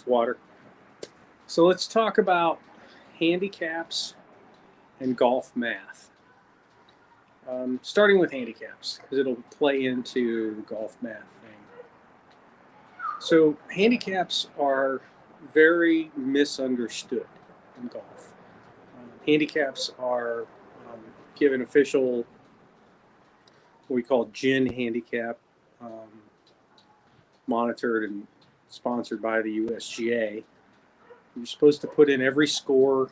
water. So let's talk about handicaps and golf math. Starting with handicaps, because it'll play into the golf math thing. So handicaps are very misunderstood in golf. Handicaps are given official, what we call GIN handicap, monitored and sponsored by the USGA. You're supposed to put in every score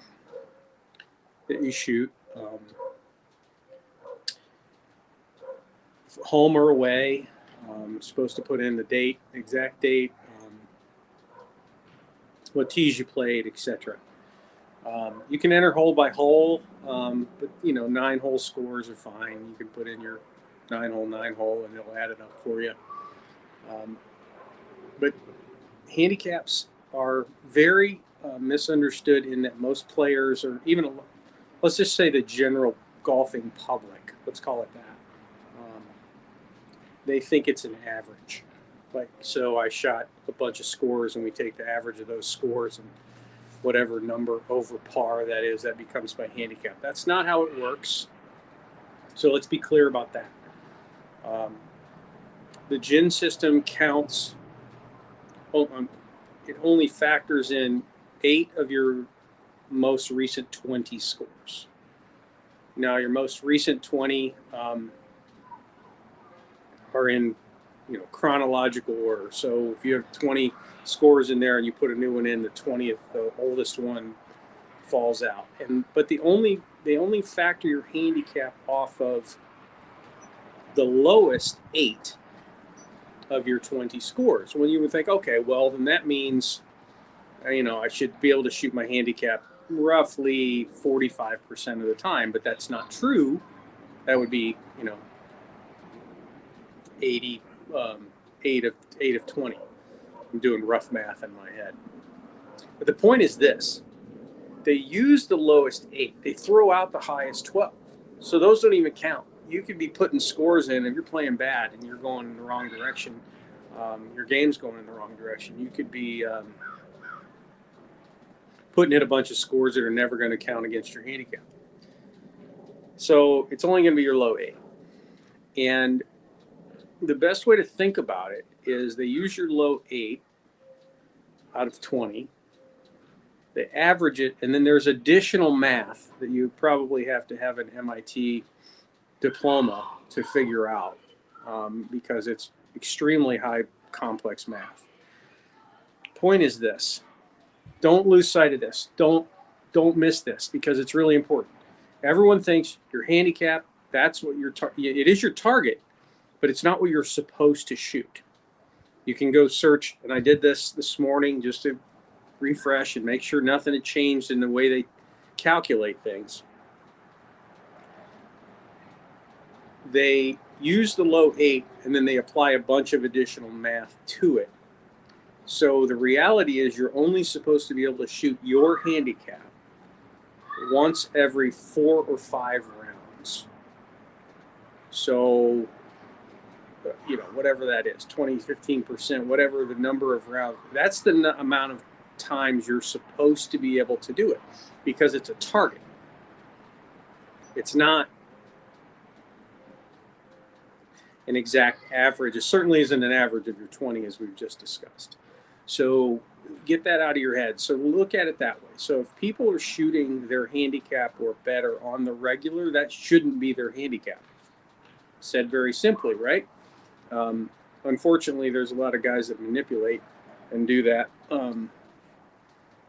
that you shoot, home or away. Supposed to put in the date, exact date, what tees you played, etc. You can enter hole by hole, but 9-hole scores are fine. You can put in your 9-hole, and it'll add it up for you. But handicaps are very misunderstood in that most players, or even, let's just say the general golfing public, let's call it that, they think it's an average. Like, so I shot a bunch of scores, and we take the average of those scores, and whatever number over par that is, that becomes my handicap. That's not how it works. So let's be clear about that. The GIN system counts, it only factors in 8 of your most recent 20 scores. Now, your most recent 20 are in chronological order. So if you have 20 scores in there and you put a new one in, the 20th, the oldest one, falls out. But they only factor your handicap off of the lowest 8 of your 20 scores. When you would think, okay, well, then that means I should be able to shoot my handicap roughly 45% of the time, but that's not true. That would be 8 of 20. I'm doing rough math in my head. But the point is this: they use the lowest 8. They throw out the highest 12. So those don't even count. You could be putting scores in. If you're playing bad and you're going in the wrong direction, your game's going in the wrong direction. You could be putting in a bunch of scores that are never going to count against your handicap. So it's only going to be your low 8. And the best way to think about it is they use your low 8 out of 20. They average it, and then there's additional math that you probably have to have an MIT diploma to figure out, because it's extremely high complex math. Point is this: don't lose sight of this. Don't miss this, because it's really important. Everyone thinks your handicap, that's what it is your target, but it's not what you're supposed to shoot. You can go search, and I did this morning just to refresh and make sure nothing had changed in the way they calculate things. They use the low 8, and then they apply a bunch of additional math to it. So the reality is you're only supposed to be able to shoot your handicap once every 4 or 5 rounds. So, whatever that is, 20, 15%, whatever the number of rounds, that's the amount of times you're supposed to be able to do it, because it's a target. It's not an exact average. It certainly isn't an average of your 20, as we've just discussed. So get that out of your head. So look at it that way. So if people are shooting their handicap or better on the regular, that shouldn't be their handicap. Said very simply, right? Unfortunately, there's a lot of guys that manipulate and do that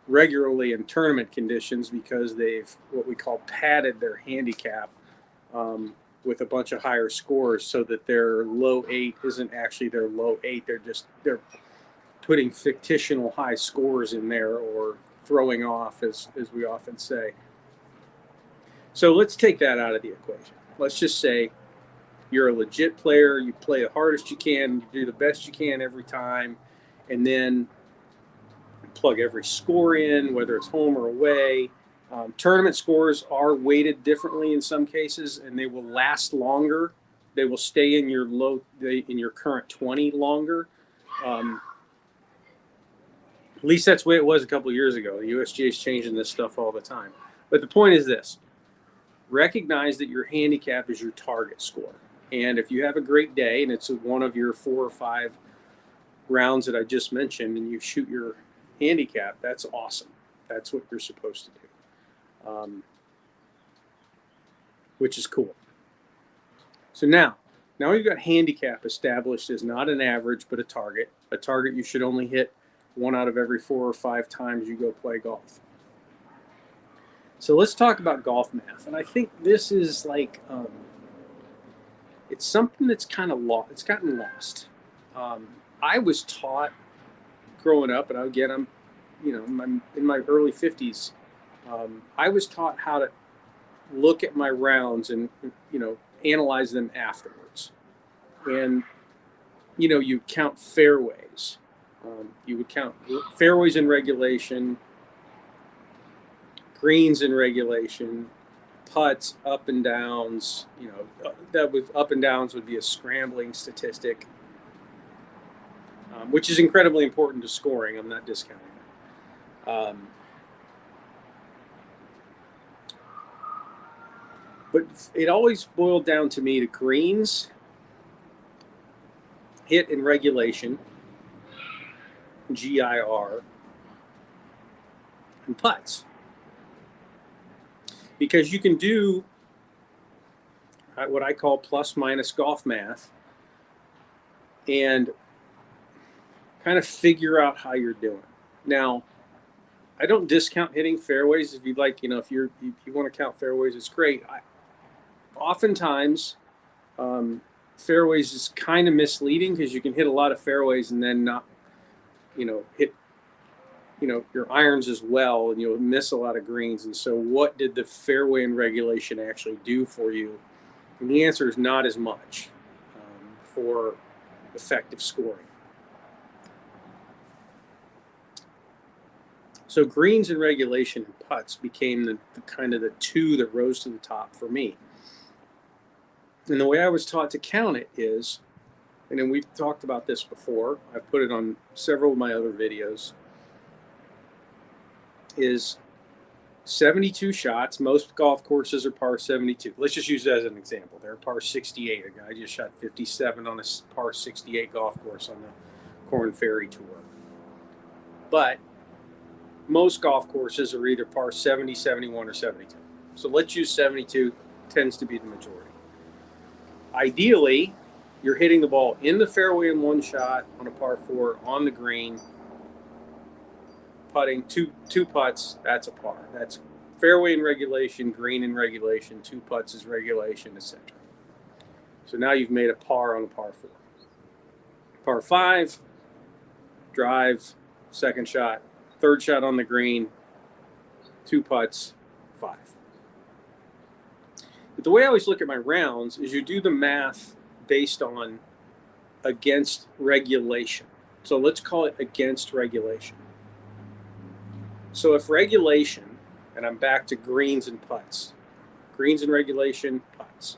regularly in tournament conditions, because they've what we call padded their handicap with a bunch of higher scores, so that their low 8 isn't actually their low 8. They're putting fictional high scores in there, or throwing off, as we often say. So let's take that out of the equation. Let's just say you're a legit player. You play the hardest you can. You do the best you can every time. And then plug every score in, whether it's home or away. Tournament scores are weighted differently in some cases, and they will last longer. They will stay in your current 20 longer. At least that's the way it was a couple of years ago. The USGA is changing this stuff all the time. But the point is this: recognize that your handicap is your target score. And if you have a great day and it's one of your 4 or 5 rounds that I just mentioned and you shoot your handicap, that's awesome. That's what you're supposed to do, which is cool. So now you've got handicap established as not an average, but a target. A target you should only hit 1 out of every 4 or 5 times you go play golf. So let's talk about golf math. And I think this is like, it's something that's kind of lost. It's gotten lost. I was taught growing up, and again, I'm, in my early 50s. I was taught how to look at my rounds and, analyze them afterwards. And, you count fairways. You would count fairways in regulation, greens in regulation, putts, up and downs. That with up and downs would be a scrambling statistic, which is incredibly important to scoring. I'm not discounting that. But it always boiled down to me to greens, hit in regulation, GIR, and putts. Because you can do what I call plus minus golf math and kind of figure out how you're doing. Now, I don't discount hitting fairways. If you'd like, if you want to count fairways, it's great. Oftentimes, fairways is kind of misleading because you can hit a lot of fairways and then not, hit, your irons as well, and you'll miss a lot of greens. And so what did the fairway and regulation actually do for you? And the answer is not as much for effective scoring. So greens and regulation and putts became the kind of the two that rose to the top for me. And the way I was taught to count it is, and then we've talked about this before, I've put it on several of my other videos, is 72 shots. Most golf courses are par 72. Let's just use that as an example. They're par 68. A guy just shot 57 on a par 68 golf course on the Corn Ferry Tour. But most golf courses are either par 70, 71, or 72. So let's use 72, tends to be the majority. Ideally, you're hitting the ball in the fairway in one shot on a par 4 on the green, putting two putts, that's a par. That's fairway in regulation, green in regulation, 2 putts is regulation, etc. So now you've made a par on a par 4. Par 5, drive, second shot, third shot on the green, 2 putts, 5. But the way I always look at my rounds is you do the math based on against regulation. So let's call it against regulation. So if regulation, and I'm back to greens and putts, greens and regulation, putts.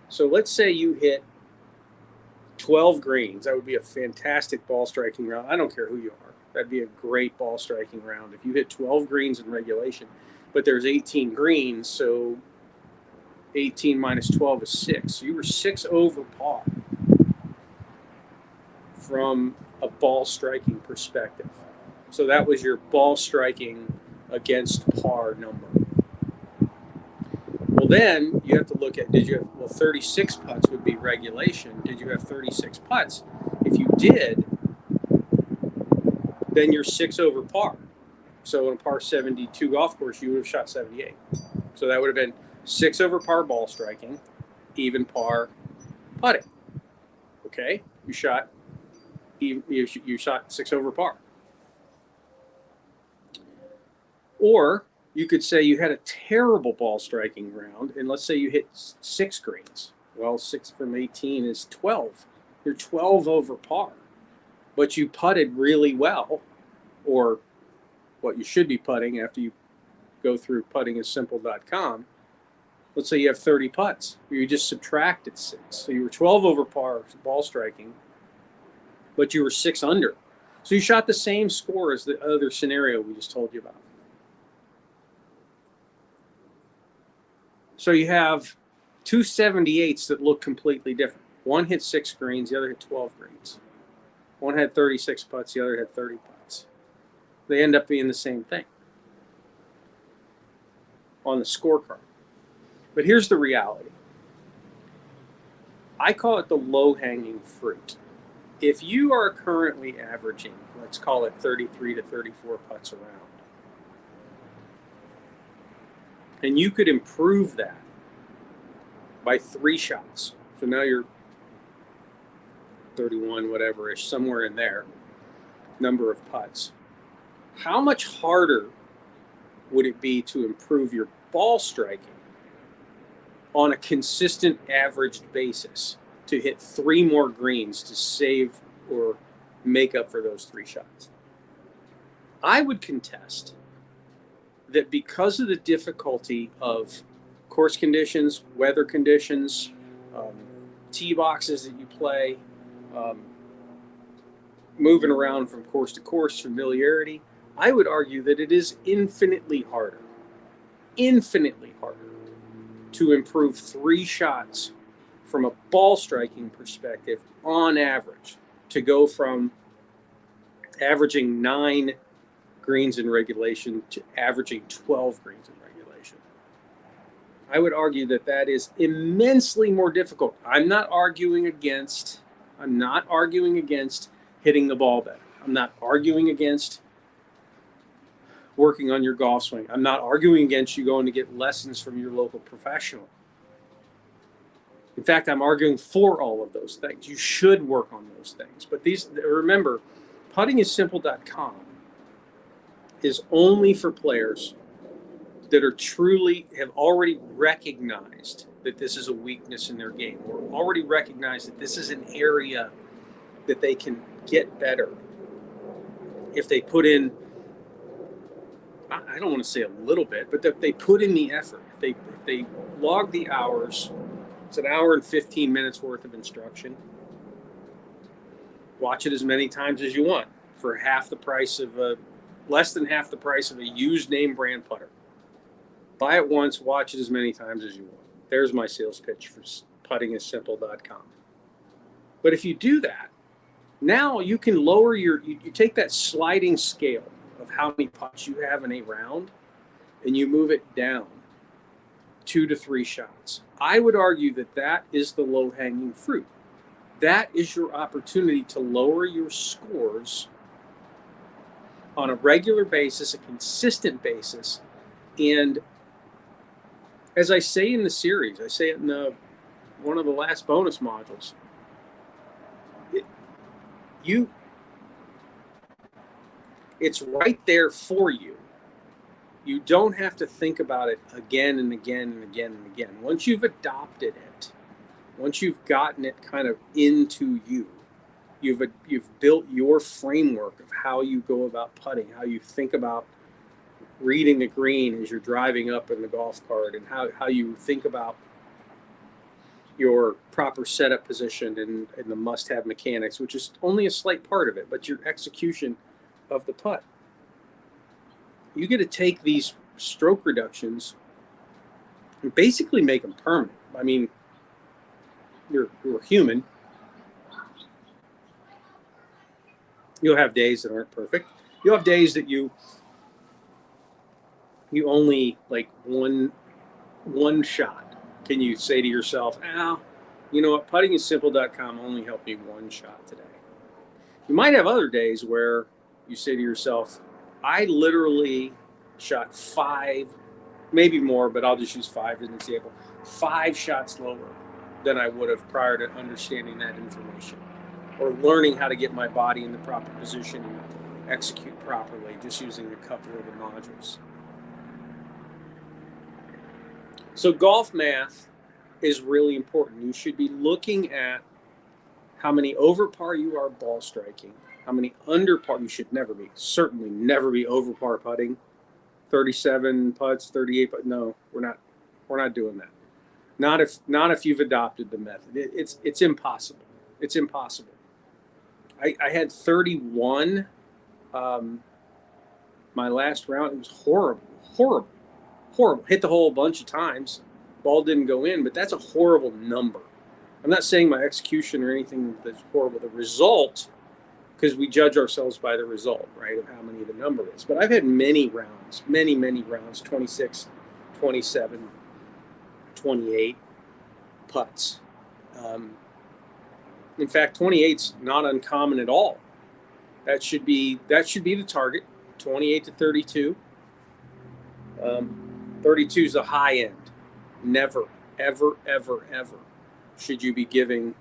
So let's say you hit 12 greens. That would be a fantastic ball striking round. I don't care who you are. That'd be a great ball striking round. If you hit 12 greens in regulation, but there's 18 greens, so 18 minus 12 is 6. So you were 6 over par from a ball striking perspective. So that was your ball striking against par number. Well, then you have to look at, 36 putts would be regulation. Did you have 36 putts? If you did, then you're 6 over par. So in a par 72 golf course, you would have shot 78. So that would have been 6 over par ball striking, even par putting. Okay, you shot 6 over par. Or you could say you had a terrible ball striking round, and let's say you hit 6 greens. Well, 6 from 18 is 12. You're 12 over par, but you putted really well, or what you should be putting after you go through puttingissimple.com. Let's say you have 30 putts. You just subtracted 6. So you were 12 over par ball striking, but you were 6 under. So you shot the same score as the other scenario we just told you about. So you have two 78s that look completely different. One hit 6 greens, the other hit 12 greens. One had 36 putts, the other had 30 putts. They end up being the same thing on the scorecard. But here's the reality. I call it the low-hanging fruit. If you are currently averaging, let's call it 33 to 34 putts around, and you could improve that by 3 shots. So now you're 31, whatever-ish, somewhere in there, number of putts. How much harder would it be to improve your ball striking on a consistent averaged basis to hit 3 more greens to save or make up for those 3 shots? I would contest that because of the difficulty of course conditions, weather conditions, tee boxes that you play, moving around from course to course, familiarity, I would argue that it is infinitely harder to improve 3 shots from a ball striking perspective on average, to go from averaging 9 greens in regulation to averaging 12 greens in regulation. I would argue that that is immensely more difficult. I'm not arguing against hitting the ball better. I'm not arguing against working on your golf swing. I'm not arguing against you going to get lessons from your local professional. In fact, I'm arguing for all of those things. You should work on those things. But remember, puttingissimple.com is only for players that are truly have already recognized that this is a weakness in their game, or already recognized that this is an area that they can get better if they put in, I don't want to say a little bit, but that they put in the effort. If they log the hours, it's an hour and 15 minutes worth of instruction. Watch it as many times as you want for less than half the price of a used name brand putter. Buy it once, watch it as many times as you want. There's my sales pitch for puttingissimple.com. But if you do that, now you can lower you take that sliding scale of how many putts you have in a round, and you move it down 2 to 3 shots. I would argue that that is the low-hanging fruit. That is your opportunity to lower your scores on a regular basis, a consistent basis. And as I say in the series, I say it in one of the last bonus modules, it's right there for you. You don't have to think about it again and again and again and again. Once you've adopted it, once you've gotten it kind of into you, you've built your framework of how you go about putting, how you think about reading the green as you're driving up in the golf cart, and how you think about your proper setup position and the must-have mechanics, which is only a slight part of it, but your execution of the putt. You get to take these stroke reductions and basically make them permanent. I mean, you're human. You'll have days that aren't perfect. You'll have days that you only like one shot. Can you say to yourself, you know what, puttingissimple.com only helped me 1 shot today. You might have other days where you say to yourself, I literally shot 5, maybe more, but I'll just use 5 as an example, 5 shots lower than I would have prior to understanding that information, or learning how to get my body in the proper position and execute properly, just using a couple of the modules. So golf math is really important. You should be looking at how many over par you are ball striking, how many under par. You should certainly never be over par putting. 37 putts, 38 putts. No, we're not doing that. Not if you've adopted the method. It's impossible. It's impossible. I had 31 my last round. It was horrible, horrible, horrible. Hit the hole a bunch of times. Ball didn't go in, but that's a horrible number. I'm not saying my execution or anything that's horrible. The result, because we judge ourselves by the result, right, of how many the number is. But I've had many rounds, many rounds, 26, 27, 28 putts. In fact, 28's not uncommon at all. That should be the target, 28 to 32. 32 is the high end. Never, ever, ever, ever should you be taking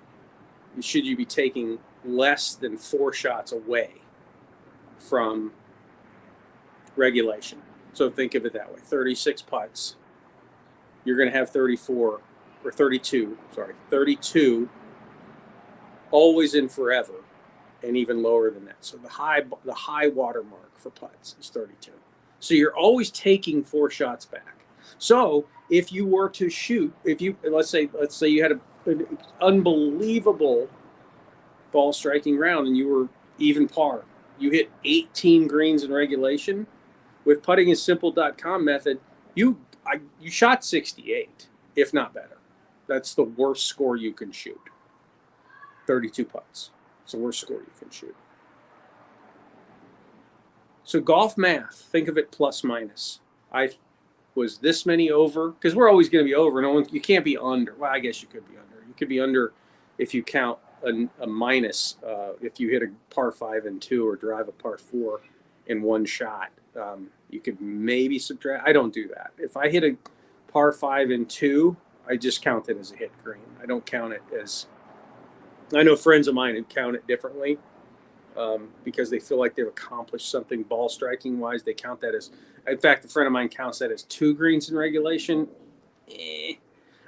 less than 4 shots away from regulation. So think of it that way. 36 putts. You're going to have 32 always in forever, and even lower than that. So the high water mark for putts is 32. So you're always taking 4 shots back. So if you were to shoot, let's say you had an unbelievable ball striking round and you were even par, you hit 18 greens in regulation, with puttingissimple.com method, you shot 68, if not better. That's the worst score you can shoot. 32 putts. It's the worst score you can shoot. So golf math, think of it plus minus. I was this many over, because we're always going to be over. You can't be under. Well, I guess you could be under. You could be under if you count a minus. If you hit a par 5 and 2 or drive a par 4 in one shot, you could maybe subtract. I don't do that. If I hit a par 5 and 2, I just count it as a hit green. I don't count it as. I know friends of mine who count it differently. Because they feel like they've accomplished something ball striking wise. They count that as, in fact, a friend of mine counts that as 2 greens in regulation.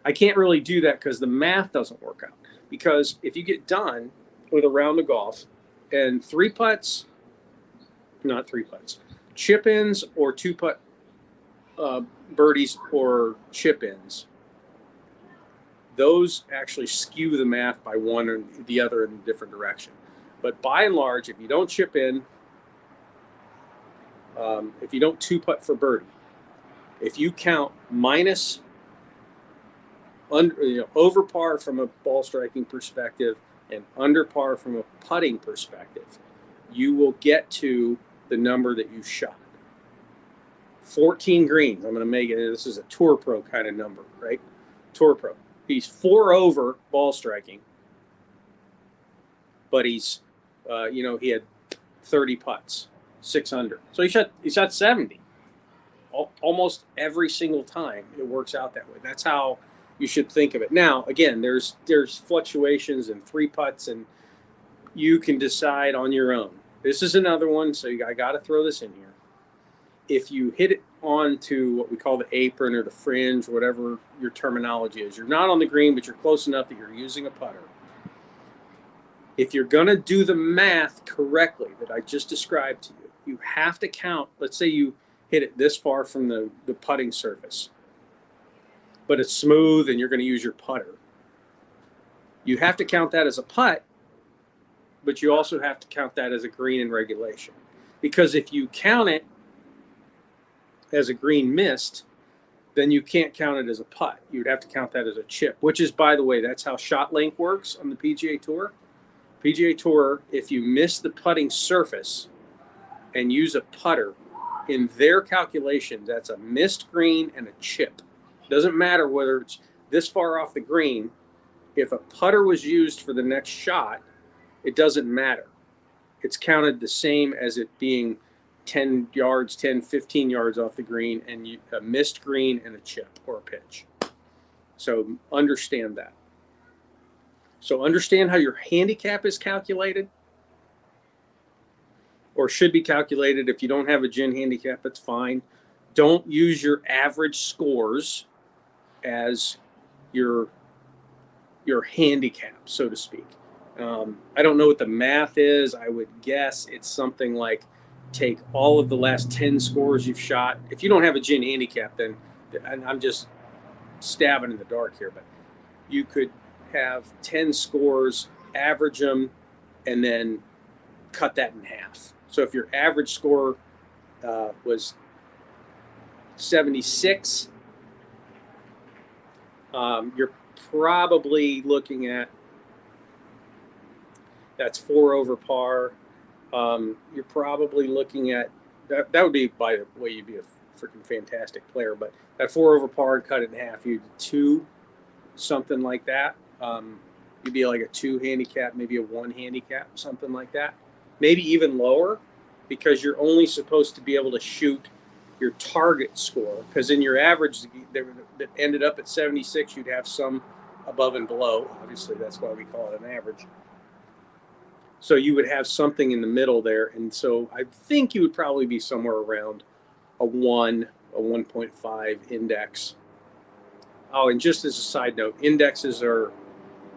I can't really do that because the math doesn't work out. Because if you get done with a round of golf and 3 putts, not 3 putts, chip ins or 2 putt birdies or chip ins, those actually skew the math by one or the other in a different direction. But by and large, if you don't chip in, if you don't 2-putt for birdie, if you count minus over par from a ball striking perspective and under par from a putting perspective, you will get to the number that you shot. 14 greens. I'm going to make it. This is a Tour Pro kind of number, right? Tour Pro. He's 4 over ball striking, but he's he had 30 putts, 6 under. So he shot 70. Almost every single time it works out that way. That's how you should think of it. Now, again, there's fluctuations and 3 putts, and you can decide on your own. This is another one, so I got to throw this in here. If you hit it onto what we call the apron or the fringe, whatever your terminology is, you're not on the green, but you're close enough that you're using a putter. If you're going to do the math correctly that I just described to you, you have to count. Let's say you hit it this far from the putting surface, but it's smooth and you're going to use your putter. You have to count that as a putt, but you also have to count that as a green in regulation. Because if you count it as a green missed, then you can't count it as a putt. You would have to count that as a chip, which is, by the way, that's how shot length works on the PGA Tour. PGA Tour, if you miss the putting surface and use a putter, in their calculations, that's a missed green and a chip. Doesn't matter whether it's this far off the green. If a putter was used for the next shot, it doesn't matter. It's counted the same as it being 10 yards, 10, 15 yards off the green, and a missed green and a chip or a pitch. So understand that. So understand how your handicap is calculated, or should be calculated. If you don't have a gin handicap, that's fine. Don't use your average scores as your handicap, so to speak. I don't know what the math is. I would guess it's something like take all of the last 10 scores you've shot. If you don't have a gin handicap, then I'm just stabbing in the dark here, but you could have 10 scores, average them, and then cut that in half. So if your average score was 76, you're probably looking at, that's 4 over par. You're probably looking at, that would be, by the way, you'd be a freaking fantastic player, but at 4 over par and cut it in half, you'd 2, something like that. You'd be like a 2 handicap, maybe a 1 handicap, something like that. Maybe even lower, because you're only supposed to be able to shoot your target score. Because in your average that ended up at 76, you'd have some above and below. Obviously, that's why we call it an average. So you would have something in the middle there. And so I think you would probably be somewhere around a 1, a 1.5 index. Oh, and just as a side note, indexes are,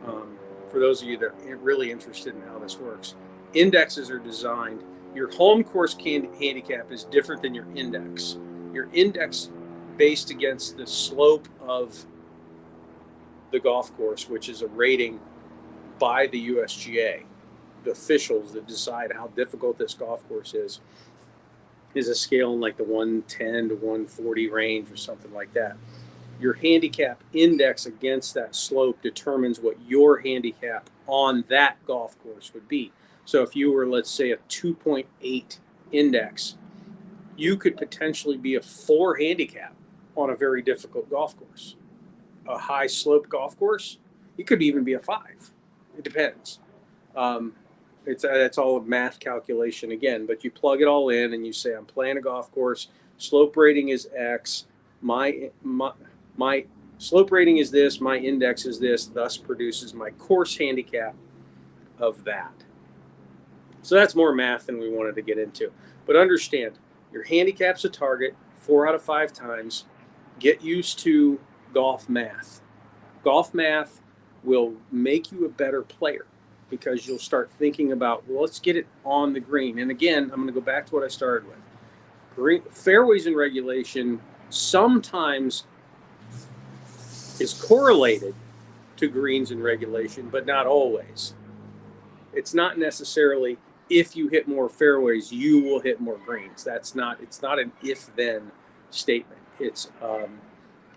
for those of you that are really interested in how this works, indexes are designed, your home course handicap is different than your index. Your index based against the slope of the golf course, which is a rating by the USGA, the officials that decide how difficult this golf course is a scale in like the 110 to 140 range or something like that. Your handicap index against that slope determines what your handicap on that golf course would be. So if you were, let's say, a 2.8 index, you could potentially be a 4 handicap on a very difficult golf course. A high slope golf course, it could even be a 5. It depends. It's all a math calculation again, but you plug it all in and you say, I'm playing a golf course, slope rating is X, my slope rating is this, my index is this, thus produces my course handicap of that. So that's more math than we wanted to get into. But understand, your handicap's a target 4 out of 5 times. Get used to golf math. Golf math will make you a better player because you'll start thinking about, well, let's get it on the green. And again, I'm going to go back to what I started with. Fairways in regulation sometimes is correlated to greens in regulation, but not always. It's not necessarily if you hit more fairways, you will hit more greens. It's not an if-then statement. It's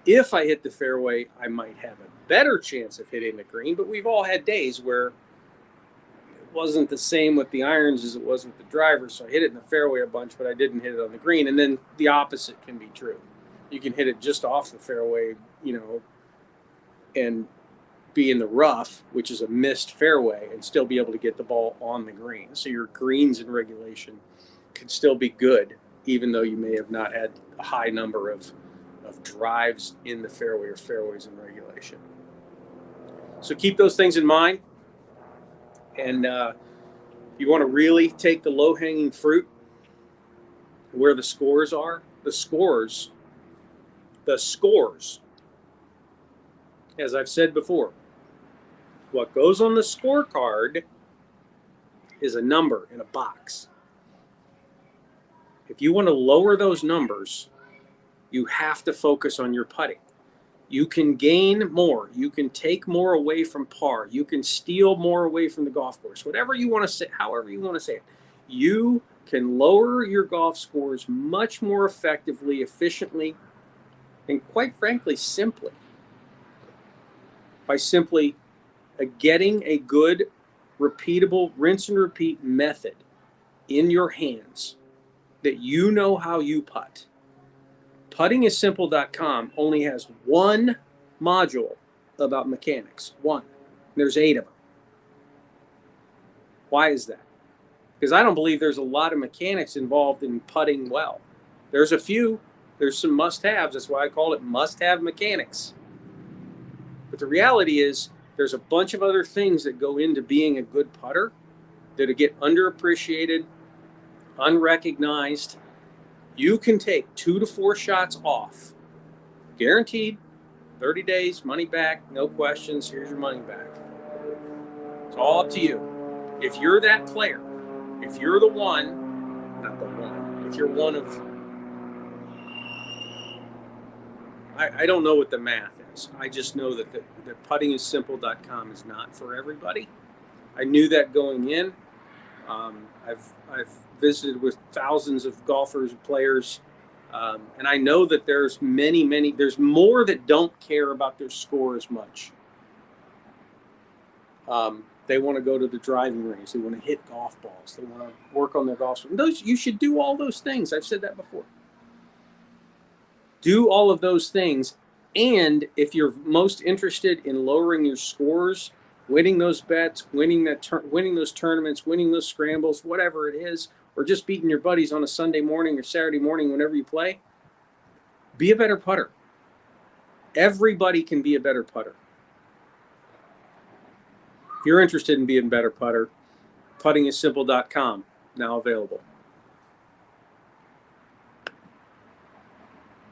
if I hit the fairway, I might have a better chance of hitting the green, but we've all had days where it wasn't the same with the irons as it was with the driver, so I hit it in the fairway a bunch, but I didn't hit it on the green, and then the opposite can be true. You can hit it just off the fairway, and be in the rough, which is a missed fairway, and still be able to get the ball on the green. So your greens in regulation can still be good, even though you may have not had a high number of drives in the fairway or fairways in regulation. So keep those things in mind. And you want to really take the low-hanging fruit, where the scores are. The scores, as I've said before, what goes on the scorecard is a number in a box. If you want to lower those numbers, you have to focus on your putting. You can gain more. You can take more away from par. You can steal more away from the golf course. Whatever you want to say, however you want to say it. You can lower your golf scores much more effectively, efficiently, and quite frankly, simply. By simply getting a good, repeatable, rinse and repeat method in your hands that you know how you putt. Puttingissimple.com only has one module about mechanics. One. There's 8 of them. Why is that? Because I don't believe there's a lot of mechanics involved in putting well. There's a few. There's some must-haves. That's why I call it must-have mechanics. But the reality is there's a bunch of other things that go into being a good putter that get underappreciated, unrecognized. You can take 2 to 4 shots off. Guaranteed. 30 days, money back, no questions. Here's your money back. It's all up to you. If you're that player, if you're the one, not the one, if you're one of, I don't know what the math is. I just know that puttingissimple.com is not for everybody. I knew that going in. I've visited with thousands of golfers and players, and I know that there's there's more that don't care about their score as much. They want to go to the driving range. They want to hit golf balls. They want to work on their golf swing. You should do all those things. I've said that before. Do all of those things, and if you're most interested in lowering your scores, winning those bets, winning those tournaments, winning those scrambles, whatever it is, or just beating your buddies on a Sunday morning or Saturday morning whenever you play, be a better putter. Everybody can be a better putter. If you're interested in being a better putter, puttingissimple.com, now available.